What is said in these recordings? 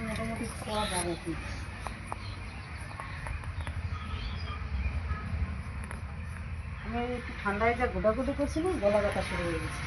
মোটামুটি খাওয়া যাবে কি আমি একটু ঠান্ডায় যা গোটাগুটি করছিলাম গলা ব্যথা শুরু হয়ে গেছে।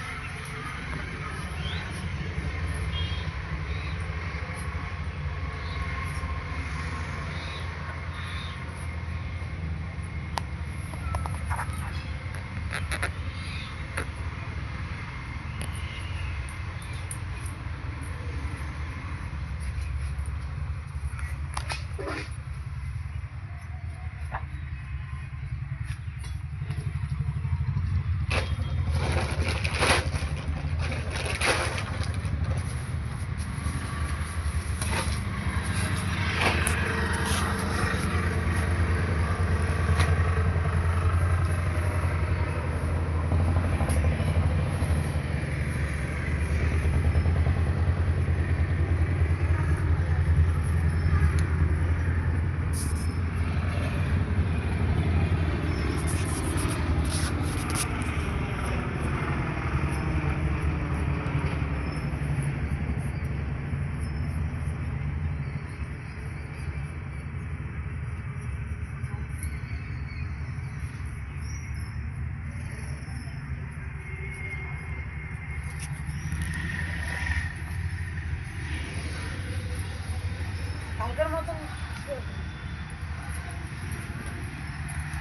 কালকের মতন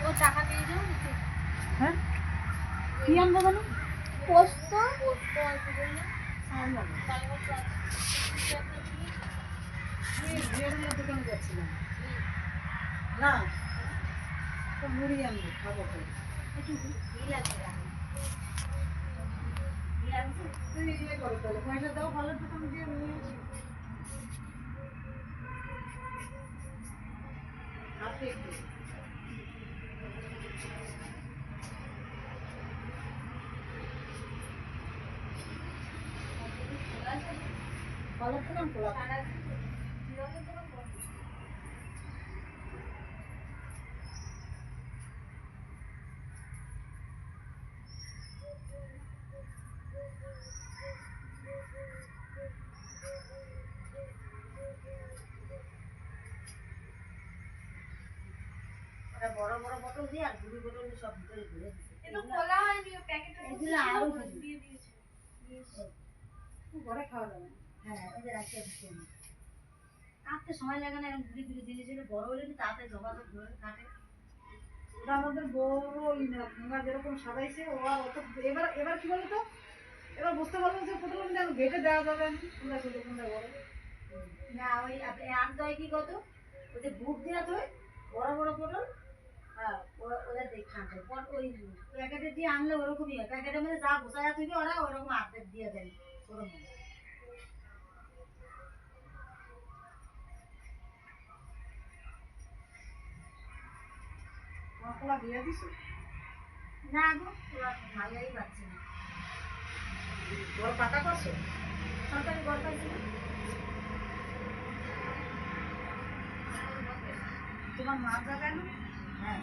ও টাকা দিয়ে যাও। হ্যাঁ কি আনবো জানো পোস্ত আছে বললে দোকানে যাচ্ছিলাম না তো মুড়ি আনবো খাবো তো একটু ভিড় আছে তুই ইয়ে করো তাহলে পয়সা দাও ভালো দোকানে দিয়ে নিয়ে আসি হাতে একটু ভালো দোকান খোলা বড় বড় বোতল দিয়ে আর গুড়ি বোতল দিয়ে সব ভিতরে ভরে এটা খোলা হয়নি প্যাকেটটা এগুলো আরো দিয়ে দিয়েছে ঘরে খাওয়া যাবে হ্যাঁ ওই যে রাখিয়ে দিচ্ছি কাটতে সময় লাগে না এরকম ঘুরি ঘুরি জিনিস হলে বড় হলে তাড়াতাড়ি যোগাযোগ ধরে কাটে ওটা আমাদের বড় ঠোঙা যেরকম সাজাইছে ও আর অত এবার এবার কি বলতো এবার বুঝতে পারলাম যে পটল ঘেটে দেওয়া যাবে না কোনটা ছোট কোনটা বড় না ওই আনতে হয় কি কত ওই যে বুট দেওয়া তো বড় বড় পটল হ্যাঁ ওরা দেখে আনতে ওই প্যাকেটে দিয়ে আনলে ওরকমই হয় প্যাকেটের মধ্যে যা গোছায়া থেকে ওরা ওরকম আর্ধেক দিয়ে দেয় ওরকম খোলা দিয়ে দিছো না গো খোলা ভালোই পাচ্ছি না বড় পাতা করছো সরকারি বড় পাইছি না তোমার মা জায়গায় না হ্যাঁ